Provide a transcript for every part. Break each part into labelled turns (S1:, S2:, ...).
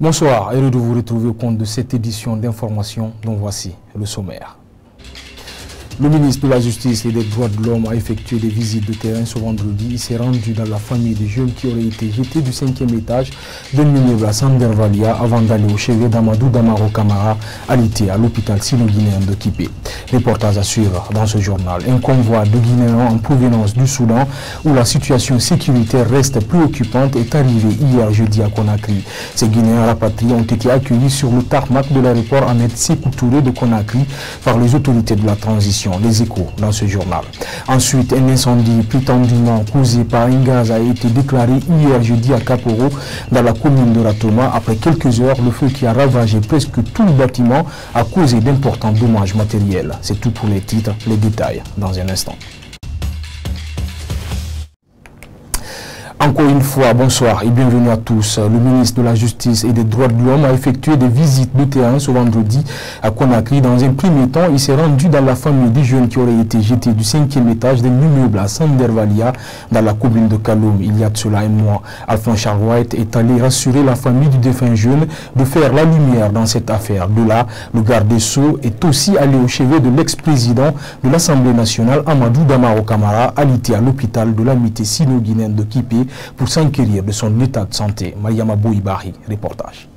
S1: Bonsoir, heureux de vous retrouver au compte de cette édition d'information dont voici le sommaire. Le ministre de la Justice et des Droits de l'Homme a effectué des visites de terrain ce vendredi. Il s'est rendu dans la famille des jeunes qui auraient été jetés du 5e étage d'un immeuble à Sandervalia avant d'aller au chevet d'Amadou Damaro Camara, alité à l'hôpital sino-guinéen de Kipé. Reportage à suivre dans ce journal. Un convoi de Guinéens en provenance du Soudan où la situation sécuritaire reste préoccupante est arrivé hier jeudi à Conakry. Ces Guinéens rapatriés ont été accueillis sur le tarmac de l'aéroport Ahmed Sékou Touré de Conakry par les autorités de la transition. Les Échos dans ce journal. Ensuite, un incendie prétendument causé par un gaz a été déclaré hier jeudi à Kaporo dans la commune de Ratoma. Après quelques heures, le feu qui a ravagé presque tout le bâtiment a causé d'importants dommages matériels. C'est tout pour les titres, les détails dans un instant. Encore une fois, bonsoir et bienvenue à tous. Le ministre de la Justice et des Droits de l'Homme a effectué des visites de terrain ce vendredi à Conakry. Dans un premier temps, il s'est rendu dans la famille des jeunes qui auraient été jetés du 5e étage d'un immeuble à Sandervalia dans la commune de Kaloum. Il y a de cela un mois, Alphonse Charrouet est allé rassurer la famille du défunt jeune de faire la lumière dans cette affaire. De là, le garde des Sceaux est aussi allé au chevet de l'ex-président de l'Assemblée nationale, Amadou Damaro Camara, alité à l'hôpital de l'amitié sino-guinéenne de Kipé, pour s'enquérir de son état de santé. Mariama Bouibari, reportage.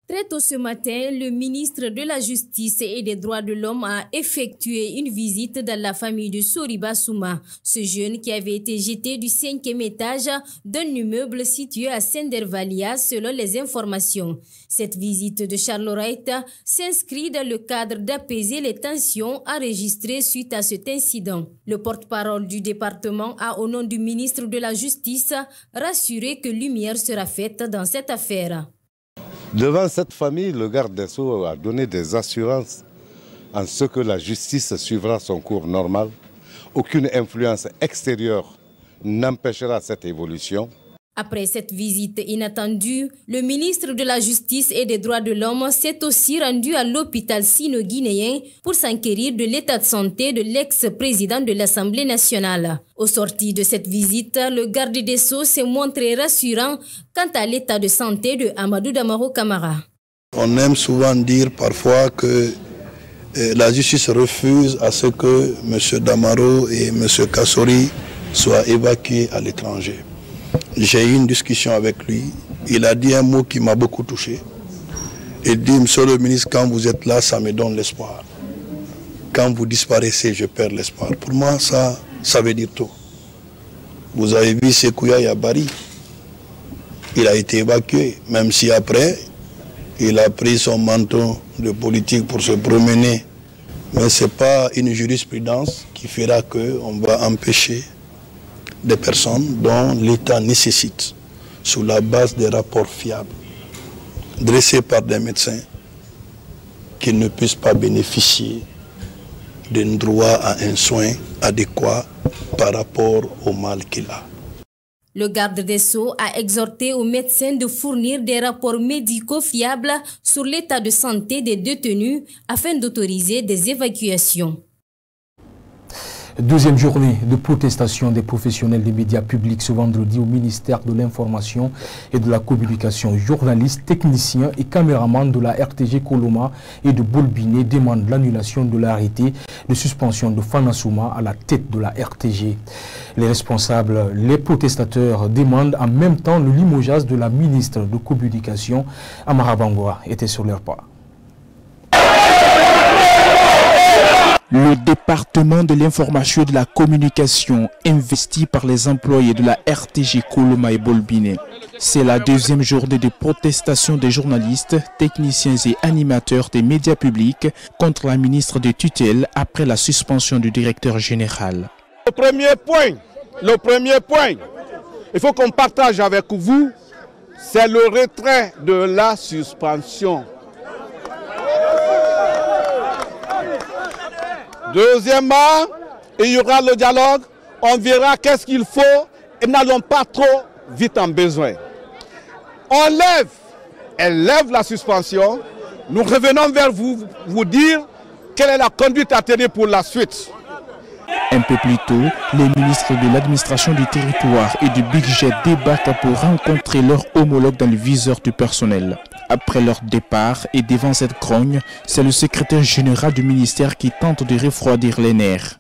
S2: Très tôt ce matin, le ministre de la Justice et des Droits de l'Homme a effectué une visite dans la famille de Soriba Souma, ce jeune qui avait été jeté du 5e étage d'un immeuble situé à Sandervalia selon les informations. Cette visite de Charles Wright s'inscrit dans le cadre d'apaiser les tensions enregistrées suite à cet incident. Le porte-parole du département a, au nom du ministre de la Justice, rassuré que lumière sera faite dans cette affaire.
S3: Devant cette famille, le garde des Sceaux a donné des assurances en ce que la justice suivra son cours normal. Aucune influence extérieure n'empêchera cette évolution.
S2: Après cette visite inattendue, le ministre de la Justice et des Droits de l'Homme s'est aussi rendu à l'hôpital sino-guinéen pour s'enquérir de l'état de santé de l'ex-président de l'Assemblée nationale. Au sorti de cette visite, le garde des Sceaux s'est montré rassurant quant à l'état de santé de Amadou Damaro Camara.
S4: On aime souvent dire parfois que la justice refuse à ce que M. Damaro et M. Kassori soient évacués à l'étranger. J'ai eu une discussion avec lui, il a dit un mot qui m'a beaucoup touché. Il dit, monsieur le ministre, quand vous êtes là, ça me donne l'espoir. Quand vous disparaissez, je perds l'espoir. Pour moi, ça veut dire tout. Vous avez vu Sekouya Yabari, il a été évacué, même si après, il a pris son manteau de politique pour se promener. Mais ce n'est pas une jurisprudence qui fera qu'on va empêcher des personnes dont l'État nécessite, sur la base des rapports fiables, dressés par des médecins, qu'ils ne puissent pas bénéficier d'un droit à un soin adéquat par rapport au mal qu'il a.
S2: Le garde des Sceaux a exhorté aux médecins de fournir des rapports médicaux fiables sur l'état de santé des détenus afin d'autoriser des évacuations.
S1: Deuxième journée de protestation des professionnels des médias publics ce vendredi au ministère de l'Information et de la Communication. Journalistes, techniciens et caméramans de la RTG Koloma et de Bolbiné demandent l'annulation de l'arrêté de suspension de Fanasouma à la tête de la RTG. Les responsables, les protestateurs demandent en même temps le limogeage de la ministre de Communication, Amara Bangoa, était sur leur pas.
S5: Le département de l'information et de la communication investi par les employés de la RTG Koloma et Bolbiné. C'est la deuxième journée de protestation des journalistes, techniciens et animateurs des médias publics contre la ministre de tutelle après la suspension du directeur général.
S6: Le premier point, il faut qu'on partage avec vous, c'est le retrait de la suspension. Deuxièmement, il y aura le dialogue, on verra qu'est-ce qu'il faut et n'allons pas trop vite en besoin. Elle lève la suspension, nous revenons vers vous, vous dire quelle est la conduite à tenir pour la suite.
S5: Un peu plus tôt, les ministres de l'administration du territoire et du budget débattent pour rencontrer leurs homologues dans le viseur du personnel. Après leur départ et devant cette grogne, c'est le secrétaire général du ministère qui tente de refroidir les nerfs.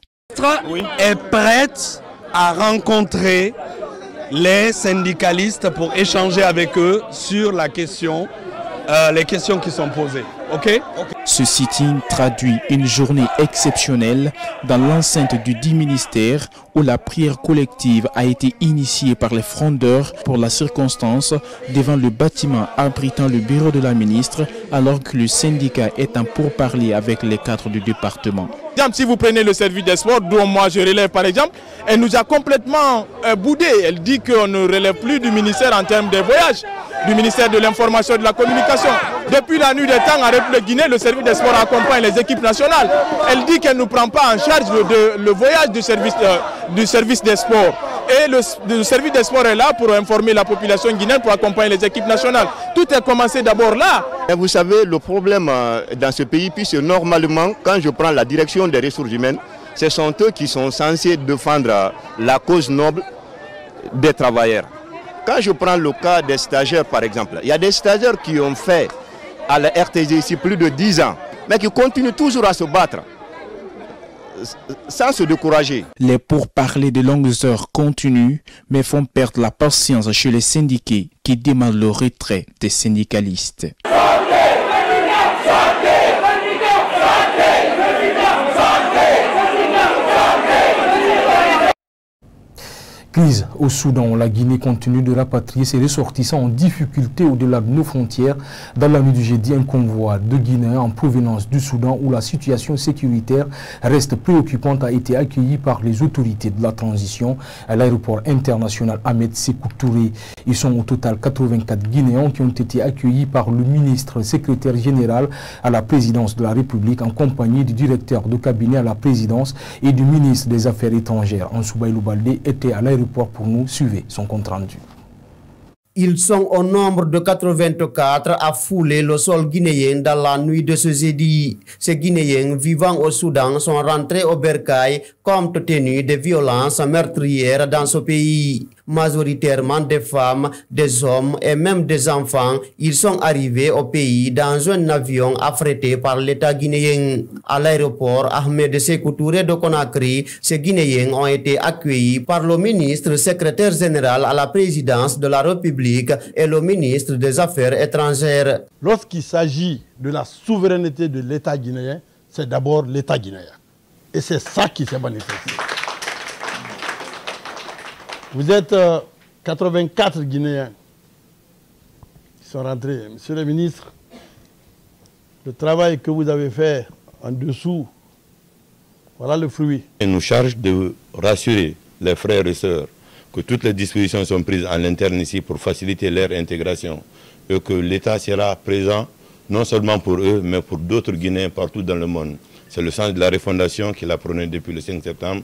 S7: Est prête à rencontrer les syndicalistes pour échanger avec eux sur la question, les questions qui sont posées. Okay?
S5: Ce sitting traduit une journée exceptionnelle dans l'enceinte du dit ministère où la prière collective a été initiée par les frondeurs pour la circonstance devant le bâtiment abritant le bureau de la ministre alors que le syndicat est en pourparlers avec les cadres du département.
S8: Si vous prenez le service des sports, dont moi je relève par exemple, elle nous a complètement boudé. Elle dit qu'on ne relève plus du ministère en termes de voyage, du ministère de l'information et de la communication. Depuis la nuit des temps en République Guinée, le service des sports accompagne les équipes nationales. Elle dit qu'elle ne prend pas en charge le voyage du service des sports. Et le service des sports est là pour informer la population guinéenne, pour accompagner les équipes nationales. Tout a commencé d'abord là.
S9: Et vous savez, le problème dans ce pays, puisque normalement, quand je prends la direction des ressources humaines, ce sont eux qui sont censés défendre la cause noble des travailleurs. Quand je prends le cas des stagiaires, par exemple, il y a des stagiaires qui ont fait à la RTG ici plus de 10 ans, mais qui continuent toujours à se battre, sans se décourager.
S5: Les pourparlers de longues heures continuent, mais font perdre la patience chez les syndiqués qui demandent le retrait des syndicalistes.
S1: Crise au Soudan, la Guinée continue de rapatrier ses ressortissants en difficulté au-delà de nos frontières. Dans la nuit du jeudi, un convoi de Guinéens en provenance du Soudan où la situation sécuritaire reste préoccupante a été accueilli par les autorités de la transition à l'aéroport international Ahmed Sékou Touré. Ils sont au total 84 Guinéens qui ont été accueillis par le ministre secrétaire général à la présidence de la République en compagnie du directeur de cabinet à la présidence et du ministre des Affaires étrangères. Ansoubaïlou Baldé était à l'aéroport pour nous. Suivez son compte rendu.
S10: Ils sont au nombre de 84 à fouler le sol guinéen dans la nuit de ce jeudi. Ces Guinéens vivant au Soudan sont rentrés au bercail compte tenu des violences meurtrières dans ce pays. Majoritairement des femmes, des hommes et même des enfants, ils sont arrivés au pays dans un avion affrété par l'État guinéen. À l'aéroport Ahmed Sékou Touré de Conakry, ces Guinéens ont été accueillis par le ministre secrétaire général à la présidence de la République et le ministre des Affaires étrangères.
S11: Lorsqu'il s'agit de la souveraineté de l'État guinéen, c'est d'abord l'État guinéen. Et c'est ça qui s'est manifesté. Vous êtes 84 Guinéens qui sont rentrés. Monsieur le ministre, le travail que vous avez fait en dessous, voilà le fruit.
S12: Il nous charge de rassurer les frères et sœurs que toutes les dispositions sont prises en interne ici pour faciliter leur intégration et que l'État sera présent non seulement pour eux, mais pour d'autres Guinéens partout dans le monde. C'est le sens de la refondation qu'il a prôné depuis le 5 septembre.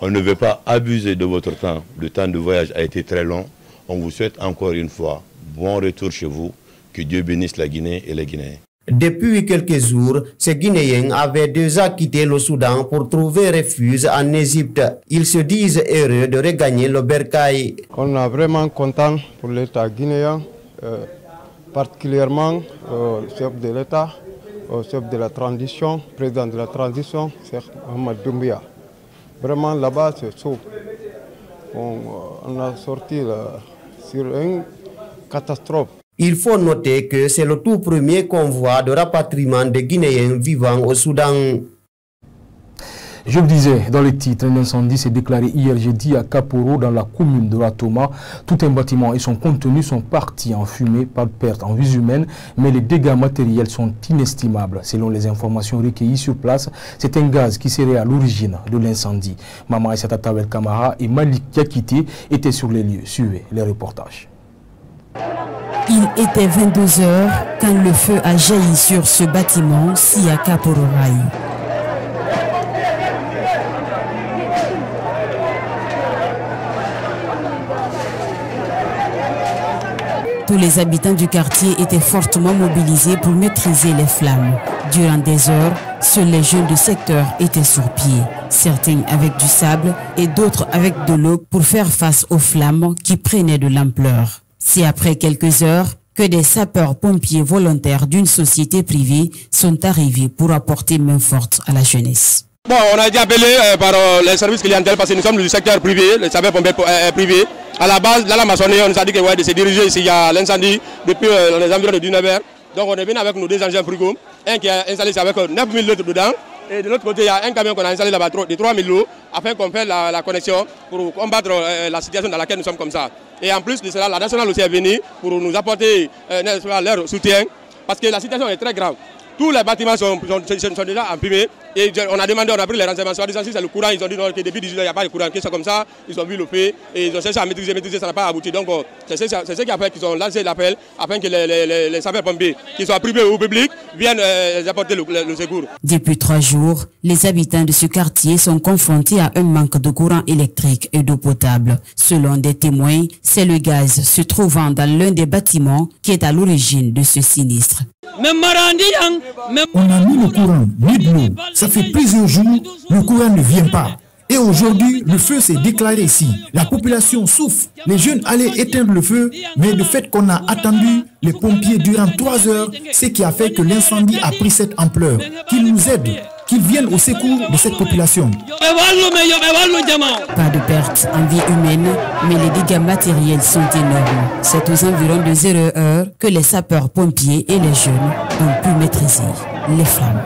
S12: On ne veut pas abuser de votre temps. Le temps de voyage a été très long. On vous souhaite encore une fois bon retour chez vous. Que Dieu bénisse la Guinée et les Guinéens.
S10: Depuis quelques jours, ces Guinéens avaient déjà quitté le Soudan pour trouver refuge en Égypte. Ils se disent heureux de regagner le bercail.
S13: On est vraiment content pour l'État guinéen, particulièrement le chef de l'État, le chef de la transition, président de la transition, Cheikh Mohamed Doumbia. Vraiment là-bas c'est chaud. On a sorti sur une catastrophe.
S10: Il faut noter que c'est le tout premier convoi de rapatriement des Guinéens vivant au Soudan.
S1: Je le disais dans les titres, un incendie s'est déclaré hier jeudi à Kaporo dans la commune de Ratoma. Tout un bâtiment et son contenu sont partis en fumée, pas de perte en vies humaines, mais les dégâts matériels sont inestimables. Selon les informations recueillies sur place, c'est un gaz qui serait à l'origine de l'incendie. Maman Aïssata Tawel Kamara et Malik Yakité étaient sur les lieux. Suivez les reportages.
S14: Il était 22 h quand le feu a jailli sur ce bâtiment, si à Kaporo Rai. Tous les habitants du quartier étaient fortement mobilisés pour maîtriser les flammes. Durant des heures, Seuls les jeunes du secteur étaient sur pied, certains avec du sable et d'autres avec de l'eau pour faire face aux flammes qui prenaient de l'ampleur. C'est après quelques heures que des sapeurs-pompiers volontaires d'une société privée sont arrivés pour apporter main forte à la jeunesse.
S15: Bon, on a été appelé par les services clientèle parce que nous sommes du secteur privé, les sapeurs-pompiers privés. À la base, là, la maçonnerie, on nous a dit de se diriger ici, il y a l'incendie depuis les environs de 19h. Donc on est venu avec nos deux engins frigo, un qui est installé avec 9000 litres dedans. Et de l'autre côté, il y a un camion qu'on a installé là-bas de 3000 lots afin qu'on fasse la connexion pour combattre la situation dans laquelle nous sommes comme ça. Et en plus de cela, la nationale aussi est venue pour nous apporter leur soutien parce que la situation est très grave. Tous les bâtiments sont déjà empumés et on a demandé, on a pris les renseignements. Si c'est le courant, ils ont dit non, que depuis 18 heures, il n'y a pas de courant, que c'est comme ça. Ils ont vu le fait et ils ont cherché à maîtriser, ça n'a pas abouti. Donc c'est ce qui a fait qu'ils ont lancé l'appel afin que les sapeurs-pompiers, qu'ils soient privés ou publics, viennent apporter le secours.
S14: Depuis 3 jours, les habitants de ce quartier sont confrontés à un manque de courant électrique et d'eau potable. Selon des témoins, c'est le gaz se trouvant dans l'un des bâtiments qui est à l'origine de ce sinistre.
S16: On a mis le courant, ni de l'eau. Ça fait plusieurs jours, le courant ne vient pas. Et aujourd'hui, le feu s'est déclaré ici. La population souffre. Les jeunes allaient éteindre le feu, mais le fait qu'on a attendu les pompiers durant 3 heures, c'est qui a fait que l'incendie a pris cette ampleur. Qu'ils nous aident, qu'ils viennent au secours de cette population.
S14: Pas de perte en vie humaine, mais les dégâts matériels sont énormes. C'est aux environs de 0 heure que les sapeurs-pompiers et les jeunes ont pu maîtriser les flammes.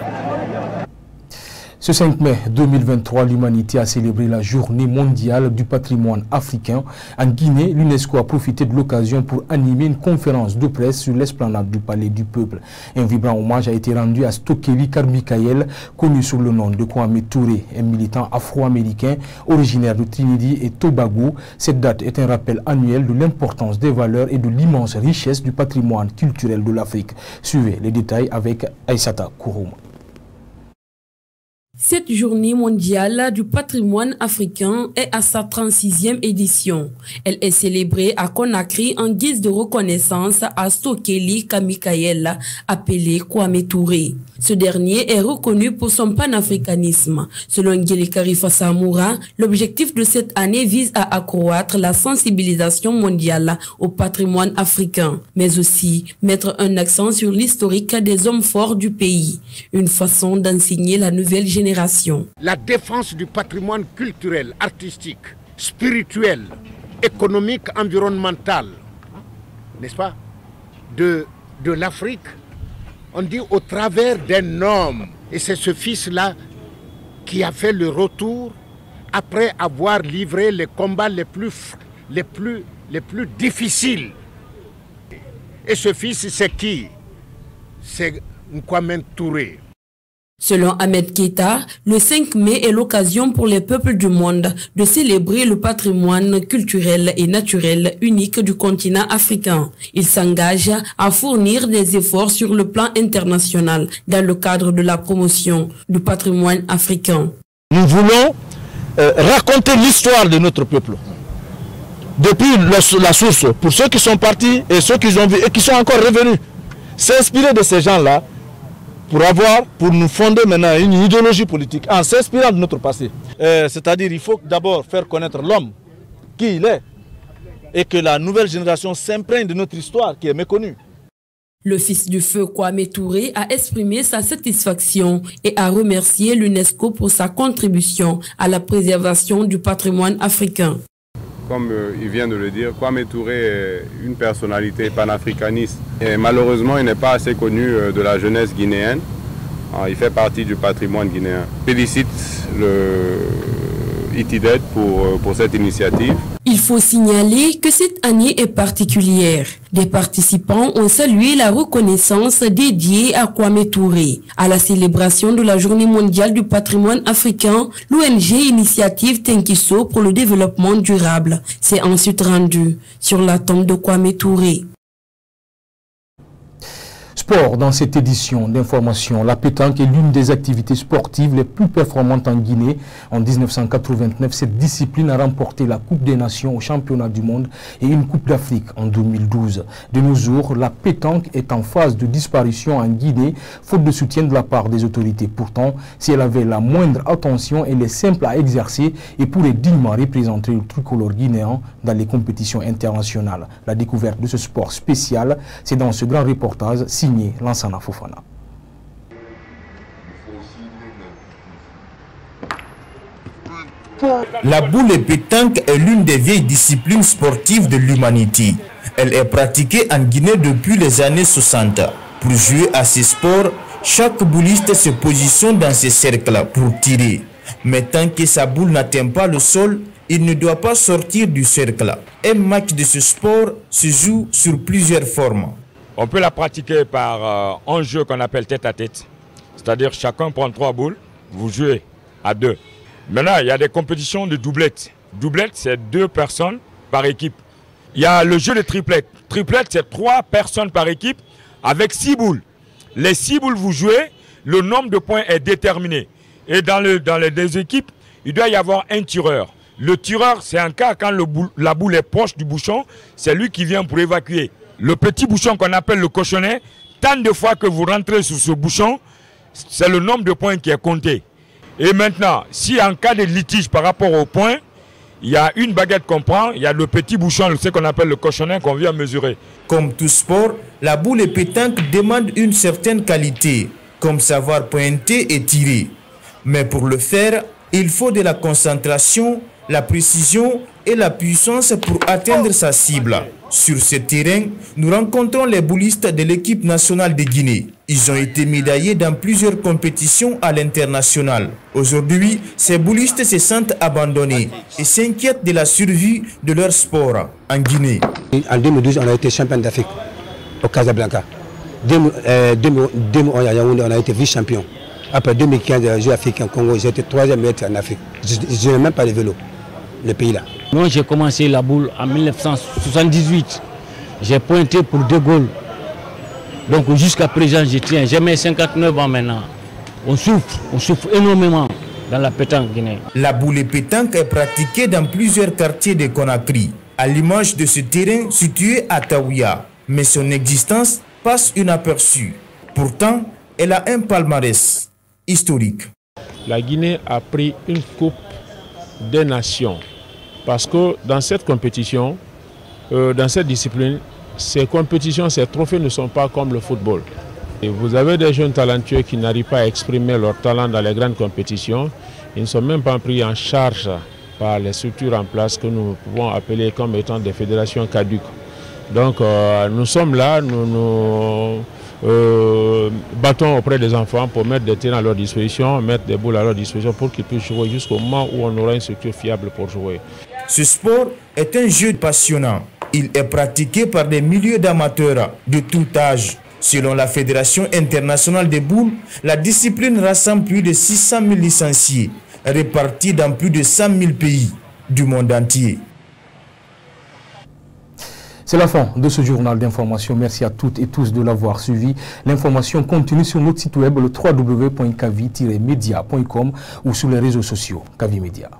S1: Ce 5 mai 2023, l'humanité a célébré la journée mondiale du patrimoine africain. En Guinée, l'UNESCO a profité de l'occasion pour animer une conférence de presse sur l'esplanade du Palais du Peuple. Un vibrant hommage a été rendu à Stokely Karbikael, connu sous le nom de Kwame Touré, un militant afro-américain originaire de Trinidad et Tobago. Cette date est un rappel annuel de l'importance des valeurs et de l'immense richesse du patrimoine culturel de l'Afrique. Suivez les détails avec Aïssata Kourouma.
S17: Cette journée mondiale du patrimoine africain est à sa 36e édition. Elle est célébrée à Conakry en guise de reconnaissance à Stokely Karbikael, appelé Kwame Touré. Ce dernier est reconnu pour son panafricanisme. Selon Ngele Karifa Samoura, l'objectif de cette année vise à accroître la sensibilisation mondiale au patrimoine africain, mais aussi mettre un accent sur l'historique des hommes forts du pays. Une façon d'enseigner la nouvelle génération.
S18: La défense du patrimoine culturel, artistique, spirituel, économique, environnemental, n'est-ce pas, de l'Afrique, on dit au travers d'un homme. Et c'est ce fils-là qui a fait le retour après avoir livré les combats les plus difficiles. Et ce fils, c'est qui? C'est Kwame Touré.
S17: Selon Ahmed Keita, le 5 mai est l'occasion pour les peuples du monde de célébrer le patrimoine culturel et naturel unique du continent africain. Il s'engage à fournir des efforts sur le plan international dans le cadre de la promotion du patrimoine africain.
S19: Nous voulons raconter l'histoire de notre peuple. Depuis la source, pour ceux qui sont partis et ceux qui ont vu et qui sont encore revenus, s'inspirer de ces gens-là, pour nous fonder maintenant une idéologie politique en s'inspirant de notre passé. C'est-à-dire qu'il faut d'abord faire connaître l'homme, qui il est, et que la nouvelle génération s'imprègne de notre histoire qui est méconnue.
S17: Le fils du feu Kwame Touré a exprimé sa satisfaction et a remercié l'UNESCO pour sa contribution à la préservation du patrimoine africain.
S20: Comme il vient de le dire, Kwame Touré est une personnalité panafricaniste. Et malheureusement, il n'est pas assez connu de la jeunesse guinéenne. Il fait partie du patrimoine guinéen. Je félicite le ITIDED pour cette initiative.
S17: Il faut signaler que cette année est particulière. Des participants ont salué la reconnaissance dédiée à Kwame Touré. À la célébration de la Journée mondiale du patrimoine africain, l'ONG Initiative Tenkiso pour le développement durable s'est ensuite rendue sur la tombe de Kwame Touré.
S1: Sport, dans cette édition d'information, la pétanque est l'une des activités sportives les plus performantes en Guinée. En 1989, cette discipline a remporté la Coupe des Nations au championnat du monde et une Coupe d'Afrique en 2012. De nos jours, la pétanque est en phase de disparition en Guinée, faute de soutien de la part des autorités. Pourtant, si elle avait la moindre attention, elle est simple à exercer et pourrait dignement représenter le tricolore guinéen dans les compétitions internationales. La découverte de ce sport spécial, c'est dans ce grand reportage signé Lansana Fofana.
S21: La boule pétanque est l'une des vieilles disciplines sportives de l'humanité. Elle est pratiquée en Guinée depuis les années 60. Pour jouer à ce sport, chaque bouliste se positionne dans ses cercles pour tirer. Mais tant que sa boule n'atteint pas le sol, il ne doit pas sortir du cercle. Un match de ce sport se joue sur plusieurs formes.
S22: On peut la pratiquer par un jeu qu'on appelle tête à tête. C'est-à-dire chacun prend 3 boules, vous jouez à 2. Maintenant, il y a des compétitions de doublettes. Doublette, c'est 2 personnes par équipe. Il y a le jeu de triplette. Triplette, c'est 3 personnes par équipe avec 6 boules. Les 6 boules, vous jouez, le nombre de points est déterminé. Et dans les 2 équipes, il doit y avoir un tireur. Le tireur, c'est un cas quand la boule est proche du bouchon, c'est lui qui vient pour évacuer. Le petit bouchon qu'on appelle le cochonnet, tant de fois que vous rentrez sur ce bouchon, c'est le nombre de points qui est compté. Et maintenant, si en cas de litige par rapport aux points, il y a une baguette qu'on prend, il y a le petit bouchon, ce qu'on appelle le cochonnet qu'on vient mesurer.
S21: Comme tout sport, la boule pétanque demande une certaine qualité, comme savoir pointer et tirer. Mais pour le faire, il faut de la concentration, la précision et la puissance pour atteindre sa cible. Sur ce terrain, nous rencontrons les boulistes de l'équipe nationale de Guinée. Ils ont été médaillés dans plusieurs compétitions à l'international. Aujourd'hui, ces boulistes se sentent abandonnés et s'inquiètent de la survie de leur sport en Guinée.
S23: En 2012, on a été champion d'Afrique au Casablanca. 2011, à Yaoundé, on a été vice-champion. Après 2015, les Jeux africains au Congo, j'ai été 3e maître en Afrique. Je n'ai même pas de vélo, le pays là.
S24: Moi, j'ai commencé la boule en 1978. J'ai pointé pour De Gaulle. Donc jusqu'à présent, je tiens. J'ai mes 59 ans maintenant. On souffre énormément dans la pétanque guinéenne.
S21: La boule pétanque est pratiquée dans plusieurs quartiers de Conakry, à l'image de ce terrain situé à Taouia. Mais son existence passe inaperçue. Pourtant, elle a un palmarès historique.
S25: La Guinée a pris une coupe des nations. Parce que dans cette compétition, dans cette discipline, ces compétitions, ces trophées ne sont pas comme le football. Et vous avez des jeunes talentueux qui n'arrivent pas à exprimer leur talent dans les grandes compétitions. Ils ne sont même pas pris en charge par les structures en place que nous pouvons appeler comme étant des fédérations caduques. Donc nous sommes là, nous battons auprès des enfants pour mettre des terrains à leur disposition, mettre des boules à leur disposition pour qu'ils puissent jouer jusqu'au moment où on aura une structure fiable pour jouer.
S21: Ce sport est un jeu passionnant. Il est pratiqué par des milliers d'amateurs de tout âge. Selon la Fédération internationale des boules, la discipline rassemble plus de 600 000 licenciés, répartis dans plus de 100 000 pays du monde entier.
S1: C'est la fin de ce journal d'information. Merci à toutes et tous de l'avoir suivi. L'information continue sur notre site web, le www.kavi-media.com ou sur les réseaux sociaux Kavi Media.